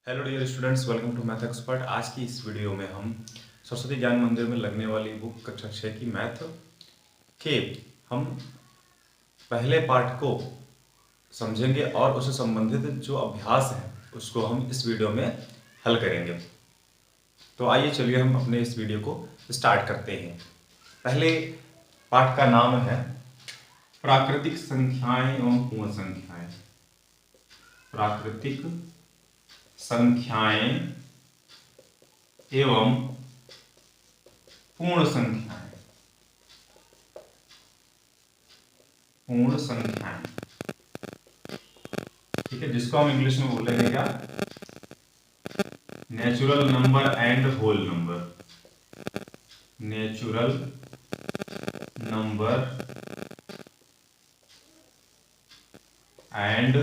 Hello dear students, welcome to math expert. आज की इस वीडियो में हम सरस्वती ज्ञान मंदिर में लगने वाली बुक कक्षा 6 की मैथ के हम पहले पार्ट को समझेंगे और उससे संबंधित जो अभ्यास है उसको हम इस वीडियो में हल करेंगे। तो आइए चलिए हम अपने इस वीडियो को स्टार्ट करते हैं। पहले पार्ट का नाम है प्राकृतिक संख्याएं एवं पूर्ण संख्याएं। प्राकृतिक संख्याएं एवं पूर्ण संख्याएं। पूर्ण संख्याएं, ठीक है, जिसको हम इंग्लिश में बोलेंगे क्या? Natural number and whole number. Natural number and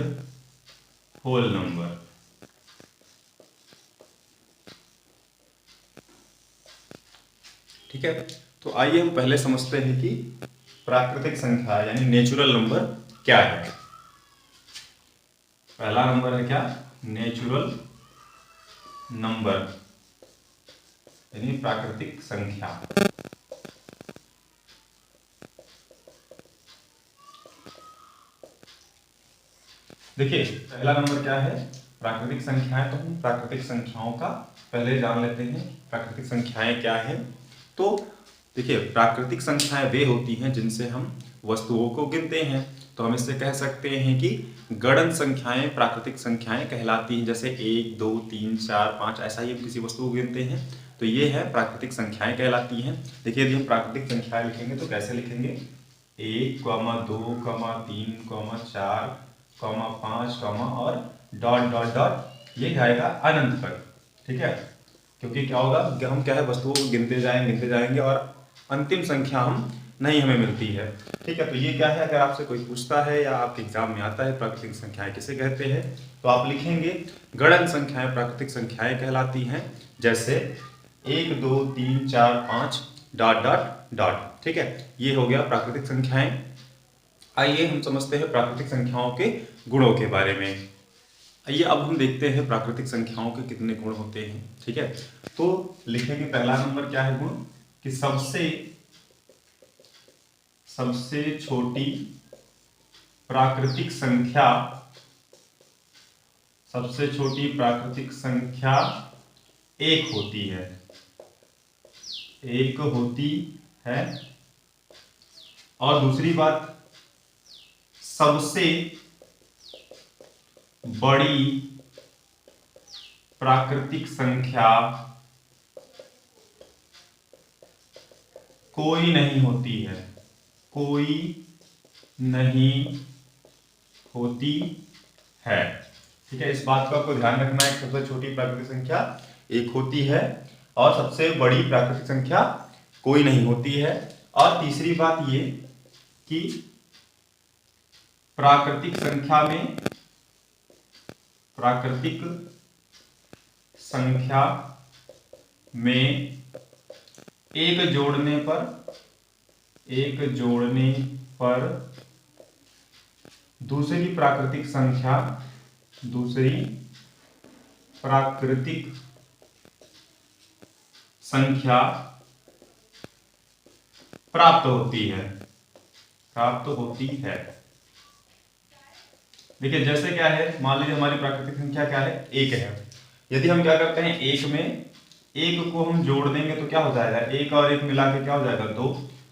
whole number. ठीक है, तो आइए हम पहले समझते हैं कि प्राकृतिक संख्या यानी नेचुरल नंबर क्या है। पहला नंबर है क्या? नेचुरल नंबर यानी प्राकृतिक संख्या। देखिए, पहला नंबर क्या है? प्राकृतिक संख्याएं। तो हम प्राकृतिक संख्याओं का पहले जान लेते हैं प्राकृतिक संख्याएं क्या है। तो देखिए, प्राकृतिक संख्याएं वे होती हैं जिनसे हम वस्तुओं को गिनते हैं। तो हम इससे कह सकते हैं कि गणन संख्याएं प्राकृतिक संख्याएं कहलाती हैं। जैसे 1, 2, 3, 4, 5 ऐसा ही हम किसी वस्तु को गिनते हैं, तो ये है प्राकृतिक संख्याएं कहलाती हैं। देखिए, यदि हम प्राकृतिक संख्याएं लिखेंगे तो कैसे लिखेंगे? 1, 2, 3, 4, 5, और डॉट डॉट डॉट, ये जाएगा अनंत तक। ठीक है, क्योंकि क्या होगा, हम क्या है, वस्तुओं को गिनते जाएंगे और अंतिम संख्या हम नहीं हमें मिलती है। ठीक है, तो ये क्या है, अगर आपसे कोई पूछता है या आपके एग्जाम में आता है प्राकृतिक संख्याएं किसे कहते हैं, तो आप लिखेंगे गणन संख्याएं प्राकृतिक संख्याएं कहलाती हैं। जैसे 1, 2, 3, 4, 5 डॉट डॉट डॉट। ठीक है, ये हो गया प्राकृतिक संख्याएं। आइए हम समझते हैं प्राकृतिक संख्याओं के गुणों के बारे में। आइए अब हम देखते हैं प्राकृतिक संख्याओं के कितने गुण होते हैं। ठीक है, तो लिखेंगे पहला नंबर क्या है गुण, कि सबसे छोटी प्राकृतिक संख्या, सबसे छोटी प्राकृतिक संख्या एक होती है। एक होती है। और दूसरी बात, सबसे बड़ी प्राकृतिक संख्या कोई नहीं होती है। कोई नहीं होती है। ठीक है, इस बात को आपको ध्यान रखना है। सबसे छोटी प्राकृतिक संख्या एक होती है और सबसे बड़ी प्राकृतिक संख्या कोई नहीं होती है। और तीसरी बात ये कि प्राकृतिक संख्या में एक जोड़ने पर दूसरी प्राकृतिक संख्या प्राप्त होती है। देखिए, जैसे क्या है, मान लीजिए हमारी प्राकृतिक संख्या क्या है, एक है। यदि हम क्या करते हैं, एक को हम जोड़ देंगे तो क्या हो जाएगा, एक और एक मिला के क्या हो जाएगा, 2।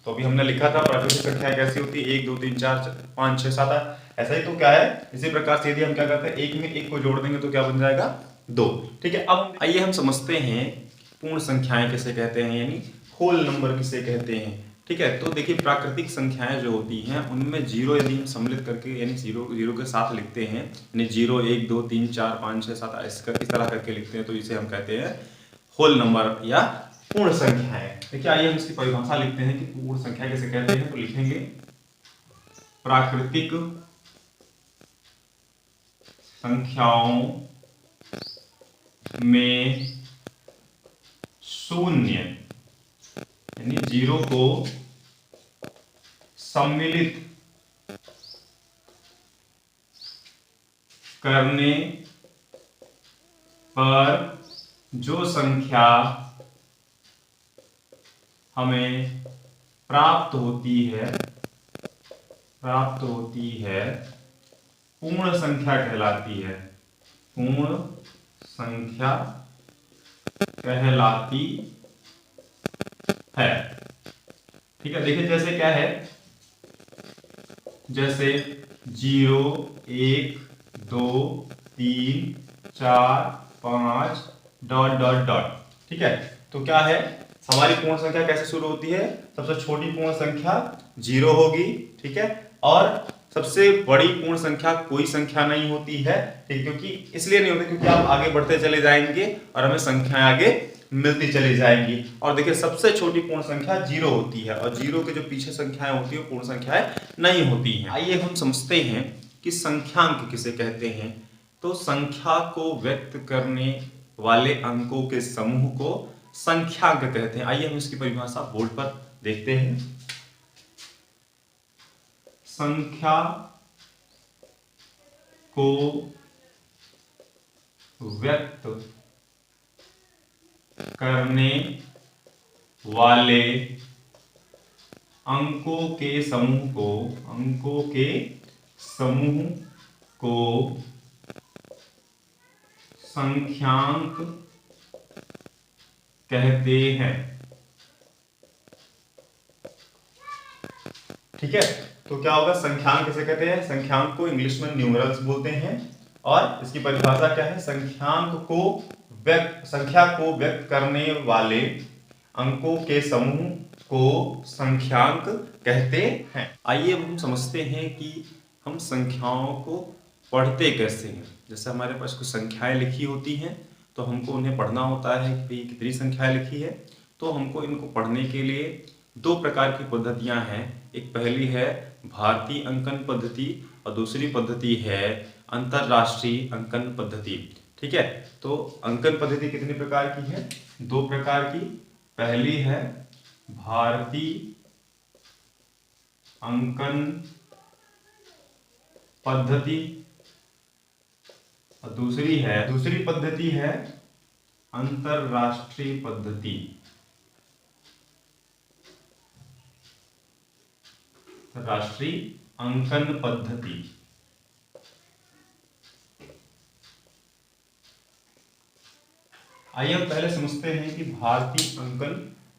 तो अभी हमने लिखा था प्राकृतिक संख्या कैसी होती है, 1, 2, 3, 4, 5, 6, 7, 8। ऐसा ही तो क्या है, इसी प्रकार से यदि हम क्या करते हैं, एक में एक को जोड़ देंगे तो क्या बन जाएगा, 2। ठीक है, अब आइए हम समझते हैं पूर्ण संख्याएं किसे कहते हैं, यानी होल नंबर किसे कहते हैं। ठीक है, तो देखिए, प्राकृतिक संख्याएं जो होती हैं उनमें जीरो यदि हम सम्मिलित करके यानी जीरो के साथ लिखते हैं, यानी 0, 1, 2, 3, 4, 5, 6, 7 इस तरह करके लिखते हैं, तो इसे हम कहते हैं होल नंबर या पूर्ण संख्याएं। देखिए, आइए हम इसकी परिभाषा लिखते हैं कि पूर्ण संख्या किसे कहते हैं। तो लिखेंगे प्राकृतिक संख्याओं में शून्य यानी 0 को सम्मिलित करने पर जो संख्या हमें प्राप्त होती है पूर्ण संख्या कहलाती है। पूर्ण संख्या कहलाती है। ठीक है, देखिए जैसे क्या है, जैसे 0 1 2 3 4 5 डॉट डॉट डॉट। ठीक है, तो क्या है, हमारी पूर्ण संख्या कैसे शुरू होती है? सबसे छोटी पूर्ण संख्या 0 होगी। ठीक है, और सबसे बड़ी पूर्ण संख्या कोई संख्या नहीं होती है। ठीक, क्योंकि इसलिए नहीं होती क्योंकि आप आगे बढ़ते चले जाएंगे और हमें संख्याएं आगे मिलती चली जाएंगी। और देखिए सबसे छोटी पूर्ण संख्या 0 होती है और 0 के जो पीछे संख्याएं होती है पूर्ण संख्याएं नहीं होती हैं। आइए हम समझते हैं कि संख्यांक किसे कहते हैं। तो संख्या को व्यक्त करने वाले अंकों के समूह को संख्यांक कहते हैं। आइए हम इसकी परिभाषा बोर्ड पर देखते हैं। संख्या को व्यक्त करने वाले अंकों के समूह को संख्यांक कहते हैं। ठीक है, तो क्या होगा, संख्यांक किसे कहते हैं? संख्यांक को इंग्लिश में न्यूमरल्स बोलते हैं। और इसकी परिभाषा क्या है? संख्या को व्यक्त करने वाले अंकों के समूह को संख्यांक कहते हैं। आइए अब हम समझते हैं कि हम संख्याओं को पढ़ते कैसे हैं। जैसे हमारे पास कुछ संख्याएं लिखी होती हैं तो हमको उन्हें पढ़ना होता है कि भाई कितनी संख्याएं लिखी है। तो हमको इनको पढ़ने के लिए दो प्रकार की पद्धतियां हैं। एक पहली है भारतीय अंकन पद्धति और दूसरी पद्धति है अंतरराष्ट्रीय अंकन पद्धति। ठीक है, तो अंकन पद्धति कितने प्रकार की है? दो प्रकार की। पहली है भारतीय अंकन पद्धति और दूसरी पद्धति है अंतरराष्ट्रीय पद्धति। राष्ट्रीय अंकन पद्धति। आइए हम पहले समझते हैं कि भारतीय अंकन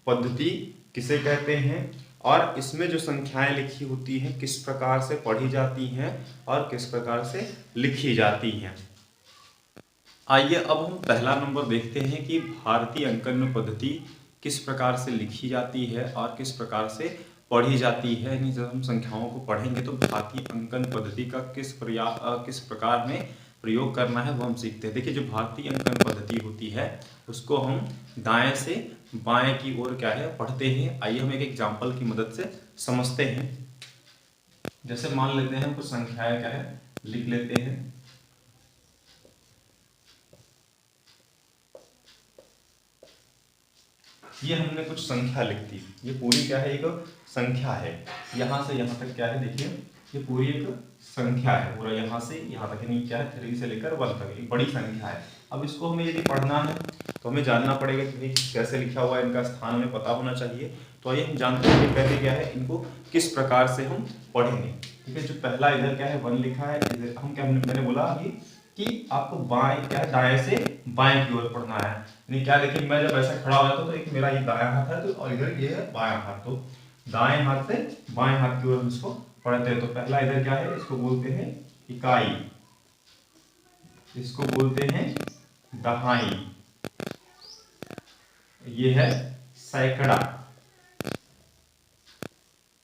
पद्धति किसे कहते हैं और इसमें जो संख्याएं लिखी होती हैं किस प्रकार से पढ़ी जाती हैं और किस प्रकार से लिखी जाती हैं। आइए अब हम पहला नंबर देखते हैं कि भारतीय अंकन पद्धति किस प्रकार से लिखी जाती है और किस प्रकार से पढ़ी जाती है। यानी जब हम संख्याओं को पढ़ेंगे तो भारतीय अंकन पद्धति का किस प्रकार में प्रयोग करना है वो हम सीखते हैं। देखिए जो भारतीय अंकन पद्धति होती है उसको हम दाएं से बाएं की ओर क्या है पढ़ते हैं। आइए हम एक एग्जाम्पल की मदद से समझते हैं। जैसे मान लेते हैं कुछ संख्याएं क्या है लिख लेते हैं। ये हमने कुछ संख्या लिख दी, ये पूरी क्या है एक संख्या है। यहाँ से यहाँ तक क्या है देखिए ये पूरी एक संख्या है। पूरा यहाँ से यहाँ तक यानी क्या है 3 से लेकर 1 तक एक बड़ी संख्या है। अब इसको हमें यदि पढ़ना है तो हमें जानना पड़ेगा कि भाई कैसे लिखा हुआ है, इनका स्थान हमें पता होना चाहिए। तो आइए हम जानते हैं कि पहले क्या है इनको किस प्रकार से हम पढ़ेंगे। ठीक है, जो पहला इधर क्या है 1 लिखा है, इधर हम क्या मैंने बोला अभी कि आपको बाएं क्या दाएं से बाएं की ओर पढ़ना है। यानी क्या देखिए मैं जब ऐसा खड़ा हो जाता तो एक मेरा ये दायां हाथ है तो और इधर ये है बायां हाथ, तो दाएं हाथ से बाएं हाथ की ओर हम इसको पढ़ते हैं। तो पहला इधर क्या है इसको बोलते हैं इकाई, इसको बोलते हैं दहाई, ये है सैकड़ा,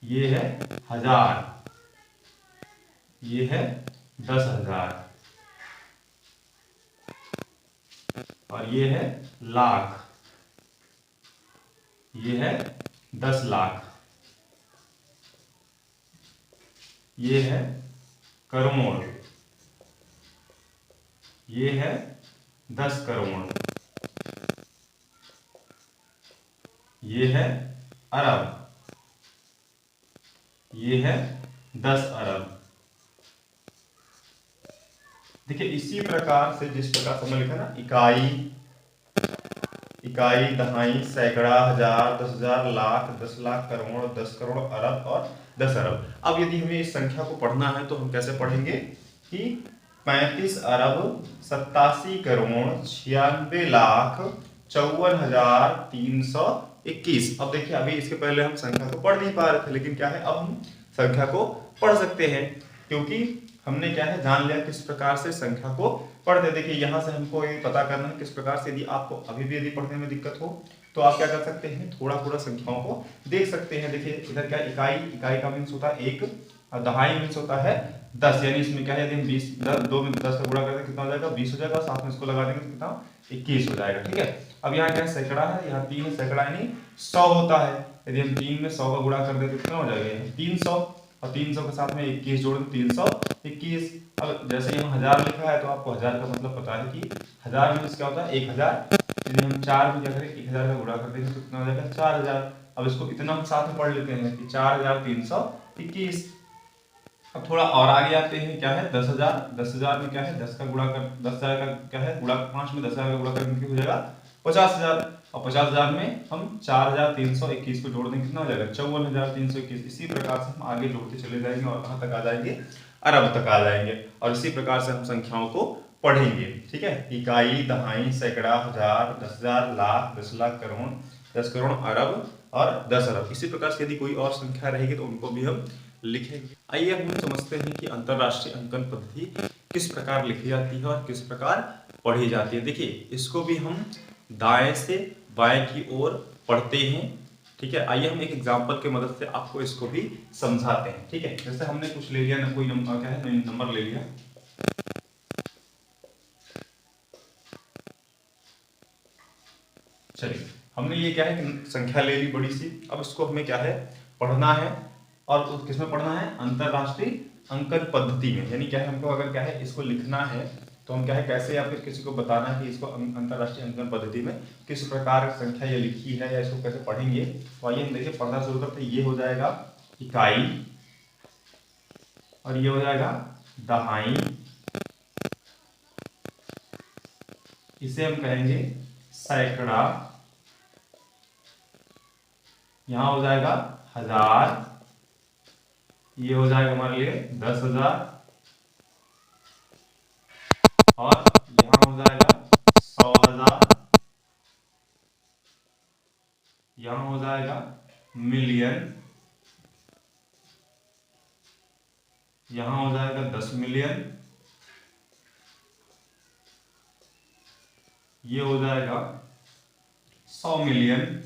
ये है हजार, ये है 10,000 और ये है लाख, ये है 10 लाख, ये है करोड़, ये है 10 करोड़, ये है अरब, ये है 10 अरब, देखिए इसी प्रकार से जिस प्रकार से हमने लिखा ना, इकाई, दहाई, सैकड़ा, हजार, 10,000, लाख, 10 लाख, करोड़, 10 करोड़, अरब और 10 अरब। अब यदि हमें इस संख्या को पढ़ना है तो हम कैसे पढ़ेंगे कि 35 अरब 87 करोड़ 96 लाख 54,321। अब देखिए अभी इसके पहले हम संख्या को पढ़ नहीं पा रहे थे, लेकिन क्या है अब हम संख्या को पढ़ सकते हैं, क्योंकि हमने क्या है जान लिया किस प्रकार से संख्या को पढ़ते। देखिए यहाँ से हमको ये पता करना है किस प्रकार से, यदि आपको अभी भी यदि पढ़ने में दिक्कत हो तो आप क्या कर सकते हैं, थोड़ा थोड़ा संख्याओं को देख सकते हैं। देखिए इधर क्या इकाई का मीन्स होता है 1 और दहाई मीन्स होता है 10, यानी इसमें क्या है यदि हम 20 2 में 10 का गुणा करते कितना हो जाएगा, 20 हो जाएगा, साथ में इसको लगा देंगे तो कितना 21 हो जाएगा। ठीक है, अब यहाँ क्या है सैकड़ा है, यहाँ 3 सैकड़ा यानी 100 होता है, यदि हम 3 में 100 का गुणा कर दें तो कितना हो जाएगा 300, और 300 के साथ में 21 जोड़ दें 321। अब जैसे यहाँ 1000 लिखा है तो आपको 1000 का मतलब पता है कि 1000 मीन्स क्या होता है 1000, यदि हम 4 में क्या करें 1000 का गुणा कर देंगे तो कितना हो जाएगा 4000। अब इसको इतना हम साथ में पढ़ लेते हैं कि 4321। अब थोड़ा और आगे आते हैं, क्या है 10,000, 10,000 में क्या है 10 का गुणा कर 10,000 का क्या है गुणा 5 में 10,000 का गुणा करके हो जाएगा 50,000, और 50,000 में हम 4,321 को जोड़ देंगे कितना हो जाएगा 54,321। इसी प्रकार से हम आगे जोड़ते चले जाएंगे और कहाँ तक आ जाएंगे, अरब तक आ जाएंगे, और इसी प्रकार से हम संख्याओं को पढ़ेंगे। ठीक है, इकाई, दहाई, सैकड़ा, हजार, 10,000, लाख, 10 लाख, करोड़, 10 करोड़, अरब और 10 अरब। इसी प्रकार से यदि कोई और संख्या रहेगी तो उनको भी हम लिखेंगे। आइए हम समझते हैं कि अंतरराष्ट्रीय अंकन पद्धति किस प्रकार लिखी जाती है और किस प्रकार पढ़ी जाती है। देखिए इसको भी हम दाएं से बाएं की ओर पढ़ते हैं। ठीक है, आइए हम एक एग्जांपल के मदद से आपको इसको भी समझाते हैं। ठीक है, जैसे हमने कुछ ले लिया ना, कोई नंबर क्या है नंबर ले लिया, चलिए हमने ये क्या है कि संख्या ले ली बड़ी सी। अब इसको हमें क्या है पढ़ना है, और किसमें पढ़ना है, अंतरराष्ट्रीय अंकन पद्धति में। यानी क्या है हमको अगर क्या है इसको लिखना है तो हम क्या है कैसे, या फिर किसी को बताना है कि इसको अंतरराष्ट्रीय अंकन पद्धति में किस प्रकार संख्या ये लिखी है या इसको कैसे पढ़ेंगे। तो आइए हम देखिए पढ़ना शुरू करते हैं। ये हो जाएगा इकाई, और ये हो जाएगा दहाई, इसे हम कहेंगे सैकड़ा, यहां हो जाएगा हजार, ये हो जाएगा हमारे लिए 10,000, और यहां हो जाएगा 100,000, यहां हो जाएगा मिलियन, यहां हो जाएगा 10 मिलियन, ये हो जाएगा 100 मिलियन,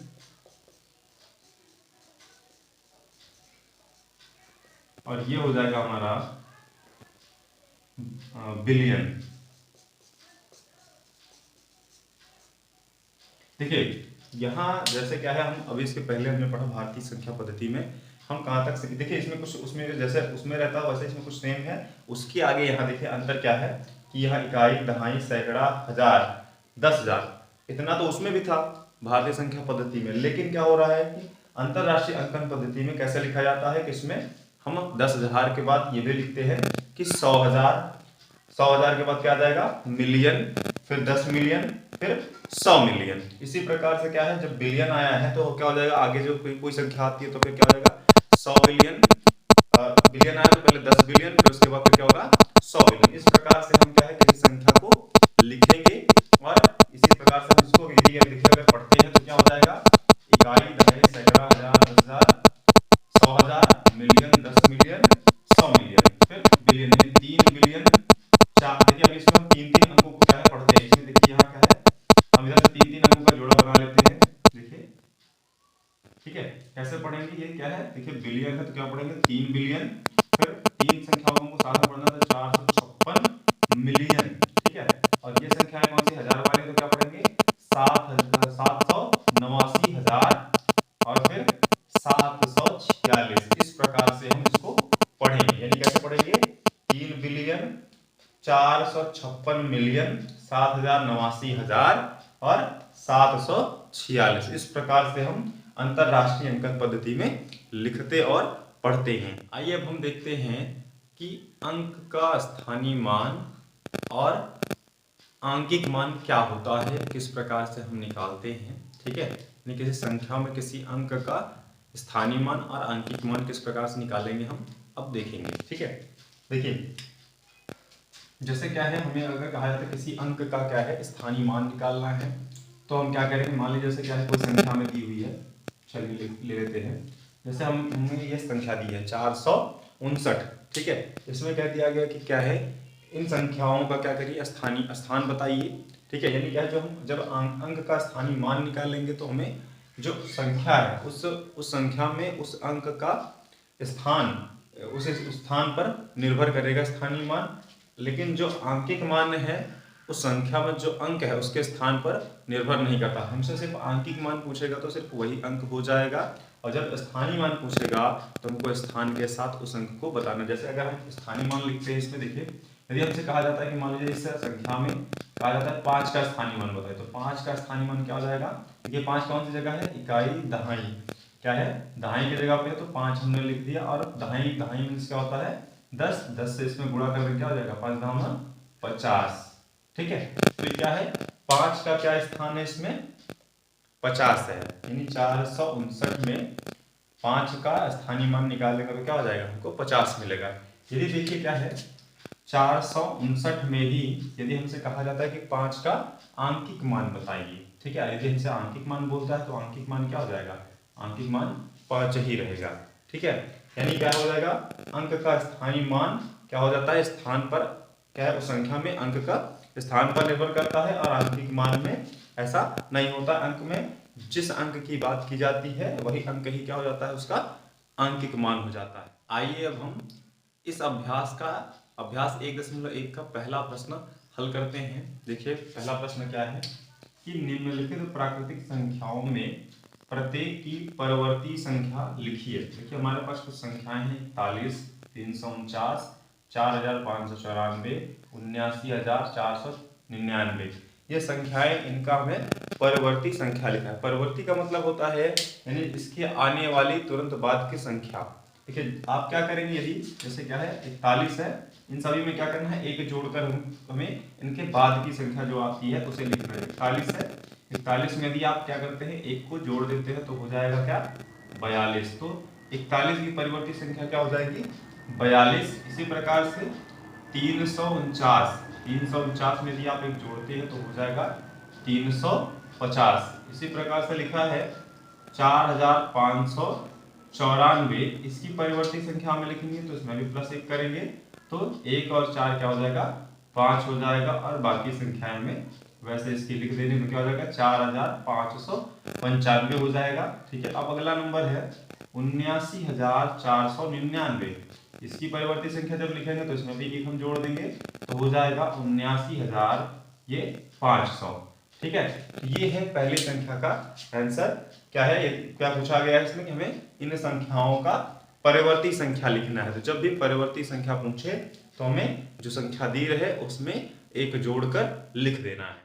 और ये हो जाएगा हमारा बिलियन। देखिए यहाँ जैसे क्या है, हम अभी इसके पहले हमने पढ़ा भारतीय संख्या पद्धति में हम कहाँ तक सीखे। देखिए इसमें कुछ उसमें जैसे उसमें रहता है वैसे इसमें कुछ सेम है। उसके आगे यहाँ देखिए अंतर क्या है कि यहाँ इकाई, दहाई, सैकड़ा, हजार, 10,000 इतना तो उसमें भी था भारतीय संख्या पद्धति में, लेकिन क्या हो रहा है कि अंतरराष्ट्रीय अंकन पद्धति में कैसे लिखा जाता है कि इसमें हम 10,000 के बाद ये भी लिखते हैं कि 100,000, 100,000 के बाद क्या आ जाएगा मिलियन, फिर 10 मिलियन, फिर 100 मिलियन। इसी प्रकार से क्या है जब बिलियन आया है तो क्या हो जाएगा, आगे जो कोई संख्या आती है तो फिर क्या हो जाएगा 100 बिलियन, बिलियन आया तो पहले 10 बिलियन, फिर उसके बाद फिर क्या होगा 100 बिलियन। इस प्रकार से हम क्या है किसी संख्या को लिखेंगे, और इसी प्रकार से हम इसको यदि देखिए अगर पढ़ते हैं तो क्या हो जाएगा इकाई, दहाई, सैकड़ा, हजार, 10,000, 100,000, मिलियन, 10 मिलियन, 100 मिलियन, फिर बिलियन, 3 बिलियन, 4। देखिए अब इसमें हम 3-3 अंकों को क्या है पढ़ते हैं। इसमें देखिए यहाँ क्या है हम इधर 3-3 अंकों का जोड़ा बना लेते हैं। देखिए ठीक है कैसे पढ़ेंगे, ये क्या है देखिए बिलियन है तो क्या पढ़ेंगे 3 बिलियन, फिर 3 संख्याओं को साथ में पढ़ना तो 456 मिलियन। ठीक है, और ये संख्याएं कौन सी हजार वाली तो क्या पढ़ेंगे 789,000, और फिर 746। इस प्रकार से हम इसको पढ़ेंगे। यानी कैसे पढ़ेंगे 3 बिलियन, 456 मिलियन, 7,89,000 और 746। इस प्रकार से हम अंतरराष्ट्रीय अंकन पद्धति में लिखते और पढ़ते हैं। आइए अब हम देखते हैं कि अंक का स्थानीय मान और आंकिक मान क्या होता है, किस प्रकार से हम निकालते हैं। ठीक है, यानी किसी संख्या में किसी अंक का स्थानीय मान और आंकिक मान किस प्रकार से निकालेंगे हम अब देखेंगे। ठीक है, देखिए जैसे क्या है, हमें अगर कहा जाता है किसी अंक का क्या है स्थानीय मान निकालना है, तो हम क्या करेंगे, मान लीजिए जैसे क्या है कोई संख्या में दी हुई है, चलिए ले लेते हैं। जैसे हमने ये संख्या दी है 459। ठीक है, इसमें कह दिया गया कि क्या है, इन संख्याओं का क्या करिए, स्थानीय स्थान बताइए। ठीक है, यानी क्या है, जो हम जब अंक का स्थानीय मान निकालेंगे तो हमें जो संख्या है उस संख्या में उस अंक का स्थान, उस स्थान पर निर्भर करेगा स्थानीय मान। लेकिन जो आंकिक मान है उस संख्या में जो अंक है उसके स्थान पर निर्भर नहीं करता। हमसे सिर्फ आंकिक मान पूछेगा तो सिर्फ वही अंक हो जाएगा, और जब स्थानीय मान पूछेगा तो हमको स्थान के साथ उस अंक को बताना। जैसे अगर हम स्थानीय मान लिखते हैं, इसमें देखिए यदि हमसे कहा जाता है कि मान लीजिए इस संख्या में कहा जाता है 5 का स्थानीय मान बताए, तो 5 का स्थानीय मान क्या हो जाएगा। देखिए 5 कौन सी जगह है, इकाई दहाई, क्या है दहाई की जगह पे है, तो 5 हमने लिख दिया। और दहाई दहाई मीन्स क्या होता है 10, 10 से इसमें गुणा करके क्या हो जाएगा 5 दाम 50। ठीक है, तो क्या है 5 का क्या स्थान है इसमें 50 है, यानी 459 में 5 का स्थानीय मान निकालेंगे तो क्या हो जाएगा, हमको 50 मिलेगा। यदि देखिए क्या है 459 में ही यदि हमसे कहा जाता है कि 5 का आंकिक मान बताइए। ठीक है, यदि हमसे आंकिक मान बोलता है तो आंकिक मान क्या हो जाएगा, आंकिक मान 5 ही रहेगा। ठीक है, यानी क्या हो जाएगा, अंक का स्थानीय मान क्या हो जाता है स्थान पर, क्या है उस संख्या में अंक का स्थान पर निर्भर करता है, और आंकिक मान में ऐसा नहीं होता। अंक में जिस अंक की बात की जाती है वही अंक ही क्या हो जाता है, उसका आंकिक मान हो जाता है। आइए अब हम इस अभ्यास 1.1 का पहला प्रश्न हल करते हैं। देखिए पहला प्रश्न क्या है कि निम्नलिखित प्राकृतिक संख्याओं में प्रत्येक की परवर्ती संख्या लिखिए। देखिए हमारे पास कुछ संख्याएं हैं 41, 349, 4594, 79499। ये संख्याएं, इनका हमें परवर्ती संख्या लिखा है। परवर्ती का मतलब होता है यानी इसके आने वाली तुरंत बाद की संख्या। देखिए आप क्या करेंगे, यदि जैसे क्या है 41 है, इन सभी में क्या करना है, एक जोड़कर हमें इनके बाद की संख्या जो आती है उसे लिखना है। 41 है, 41 में यदि आप क्या करते हैं एक को जोड़ देते हैं तो हो जाएगा क्या 42। तो 41 की परिवर्ती संख्या क्या हो जाएगी 42। इसी प्रकार से 349 में यदि आप एक जोड़ते हैं तो हो जाएगा 350। इसी प्रकार से लिखा है 4594, इसकी परिवर्ती संख्या में लिखेंगे तो इसमें भी +1 करेंगे तो 1 और 4 क्या हो जाएगा 5 हो जाएगा, और बाकी संख्याएं में वैसे इसकी लिख देने में क्या हो जाएगा 4595 हो जाएगा। ठीक है, अब अगला नंबर है 79499। इसकी परिवर्ती संख्या जब लिखेंगे तो इसमें भी एक हम जोड़ देंगे तो हो जाएगा 79500। ठीक है, तो ये है पहली संख्या का आंसर। क्या है, क्या पूछा गया है इसमें कि हमें इन संख्याओं का परिवर्ती संख्या लिखना है। तो जब भी परिवर्ती संख्या पूछे तो हमें जो संख्या दी रहे उसमें एक जोड़कर लिख देना है।